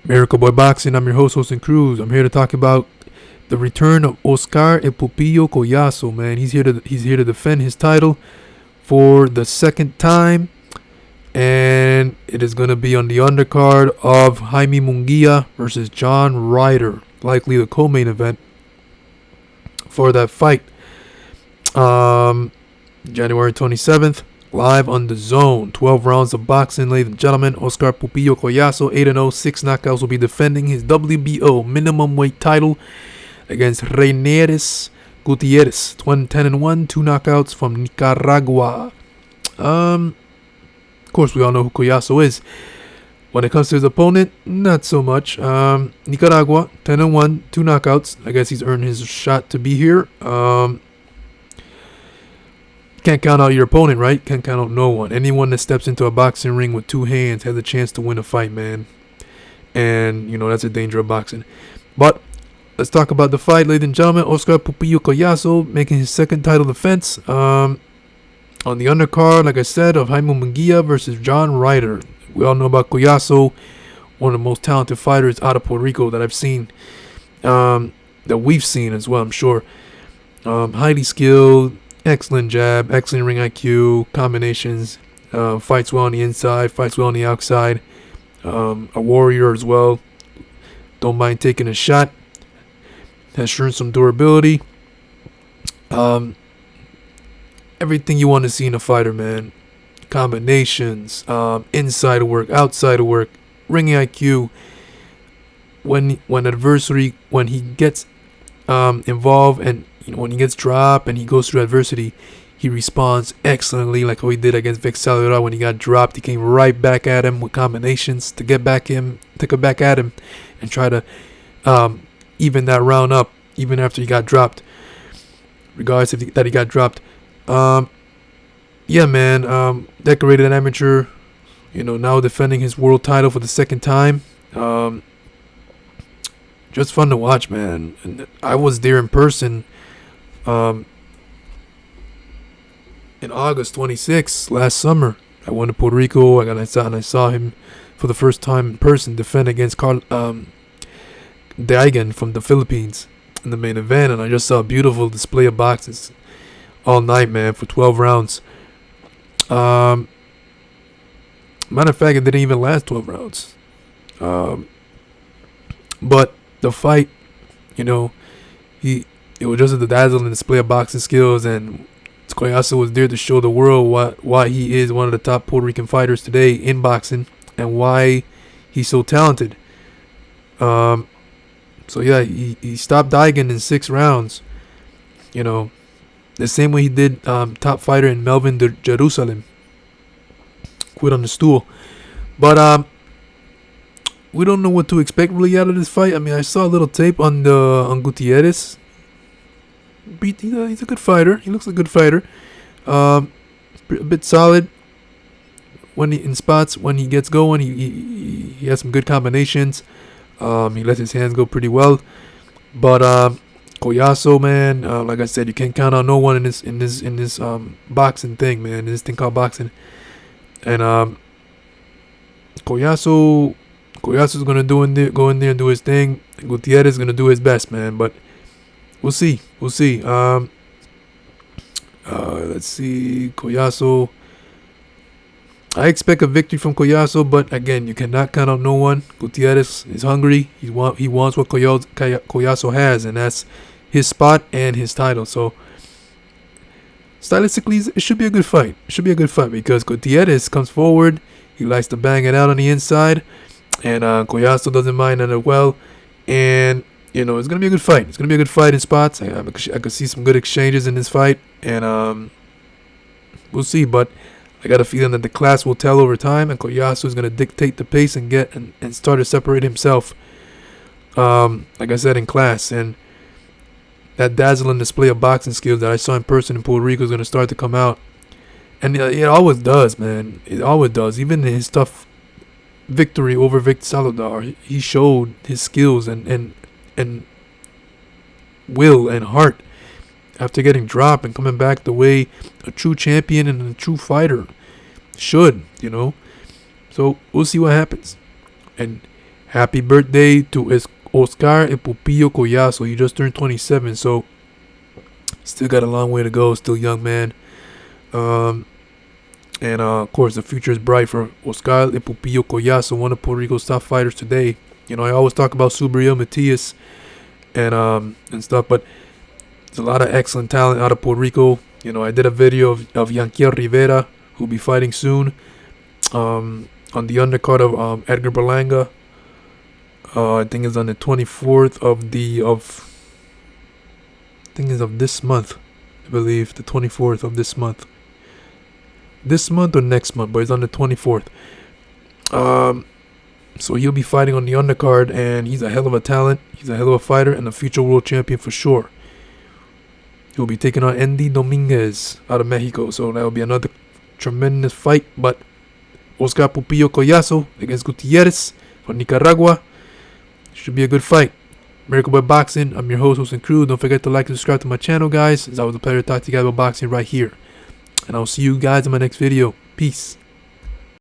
Miracle Boy Boxing. I'm your host, Austin Cruz. I'm here to talk about the return of Oscar El Pupillo Collazo. Man, he's here to defend his title for the second time, and it is going to be on the undercard of Jaime Munguia versus John Ryder, likely the co-main event for that fight. January 27th. Live on the Zone. 12 rounds of boxing, ladies and gentlemen. Oscar Pupillo Collazo, 8-0, 6 knockouts, will be defending his WBO minimum weight title against Reyneris Gutierrez, 10-1, 2 knockouts from Nicaragua. Of course, we all know who Collazo is. When it comes to his opponent, not so much. Nicaragua, 10-1, 2 knockouts. I guess he's earned his shot to be here. Can't count out your opponent, right? Can't count out no one. Anyone that steps into a boxing ring with two hands has a chance to win a fight, man. And, that's a danger of boxing. But let's talk about the fight, ladies and gentlemen. Oscar Pupillo Collazo making his second title defense. On the undercard, like I said, of Jaime Munguia versus John Ryder. We all know about Collazo, one of the most talented fighters out of Puerto Rico that I've seen. That we've seen as well, I'm sure. Highly skilled. Excellent jab, excellent ring IQ, combinations, fights well on the inside, fights well on the outside. A warrior as well. Don't mind taking a shot. Has shown some durability. Everything you want to see in a fighter, man. Combinations, inside of work, outside of work, ring IQ. When he gets involved and when he gets dropped and he goes through adversity, he responds excellently, like how he did against Vic Salvador. When he got dropped, he came right back at him with combinations to get back at him and try to even that round up, even after he got dropped, regardless of that he got dropped. Yeah, man, decorated amateur, now defending his world title for the second time. Just fun to watch, man. And I was there in person in August 26th last summer. I went to Puerto Rico and I saw him for the first time in person defend against Daigan from the Philippines in the main event, and I just saw a beautiful display of boxes all night, man, for 12 rounds. Matter of fact, it didn't even last 12 rounds. But the fight, it was just a dazzling display of boxing skills, and Collazo was there to show the world why he is one of the top Puerto Rican fighters today in boxing and why he's so talented. So yeah, he stopped Daigan in 6 rounds. The same way he did top fighter in Melvin de Jerusalem. Quit on the stool. But we don't know what to expect really out of this fight. I mean, I saw a little tape on Gutierrez. He's a good fighter. He looks like a good fighter. A bit solid when in spots. When he gets going, he has some good combinations. He lets his hands go pretty well. But Collazo, man, like I said, you can't count on no one in this boxing thing, man. This thing called boxing. And Collazo's gonna go in there and do his thing. Gutierrez is gonna do his best, man. But we'll see. Let's see, Collazo. I expect a victory from Collazo, but again, you cannot count out no one. Gutierrez is hungry. He wants what Collazo has, and that's his spot and his title. So stylistically, it should be a good fight. It should be a good fight because Gutierrez comes forward. He likes to bang it out on the inside, and Collazo doesn't mind that as well. And it's gonna be a good fight. It's gonna be a good fight in spots. I could see some good exchanges in this fight, and we'll see. But I got a feeling that the class will tell over time, and Collazo is gonna dictate the pace and start to separate himself. Like I said, in class, and that dazzling display of boxing skills that I saw in person in Puerto Rico is gonna start to come out, and it always does, man. It always does. Even in his tough victory over Vic Salvador, he showed his skills and will and heart after getting dropped and coming back the way a true champion and a true fighter should, So we'll see what happens. And Happy birthday to Oscar El Pupillo Collazo. He just turned 27, so still got a long way to go. Still young man. And of course, the future is bright for Oscar El Pupillo Collazo, one of Puerto Rico's top fighters today. You know, I always talk about Subriel Matias and stuff, but there's a lot of excellent talent out of Puerto Rico. You know, I did a video of Yanquiel Rivera, who'll be fighting soon, on the undercard of Edgar Berlanga. I think it's on the 24th of this month. I believe the 24th of this month. This month or next month, but it's on the 24th. So he'll be fighting on the undercard, and he's a hell of a talent. He's a hell of a fighter and a future world champion for sure. He'll be taking on Andy Dominguez out of Mexico, so that'll be another tremendous fight. But Oscar Pupillo Collazo against Gutierrez from Nicaragua should be a good fight. Miracle Boy Boxing. I'm your host, and crew. Don't forget to like and subscribe to my channel, guys. It's always a pleasure to talk to you guys about boxing right here. And I'll see you guys in my next video. Peace.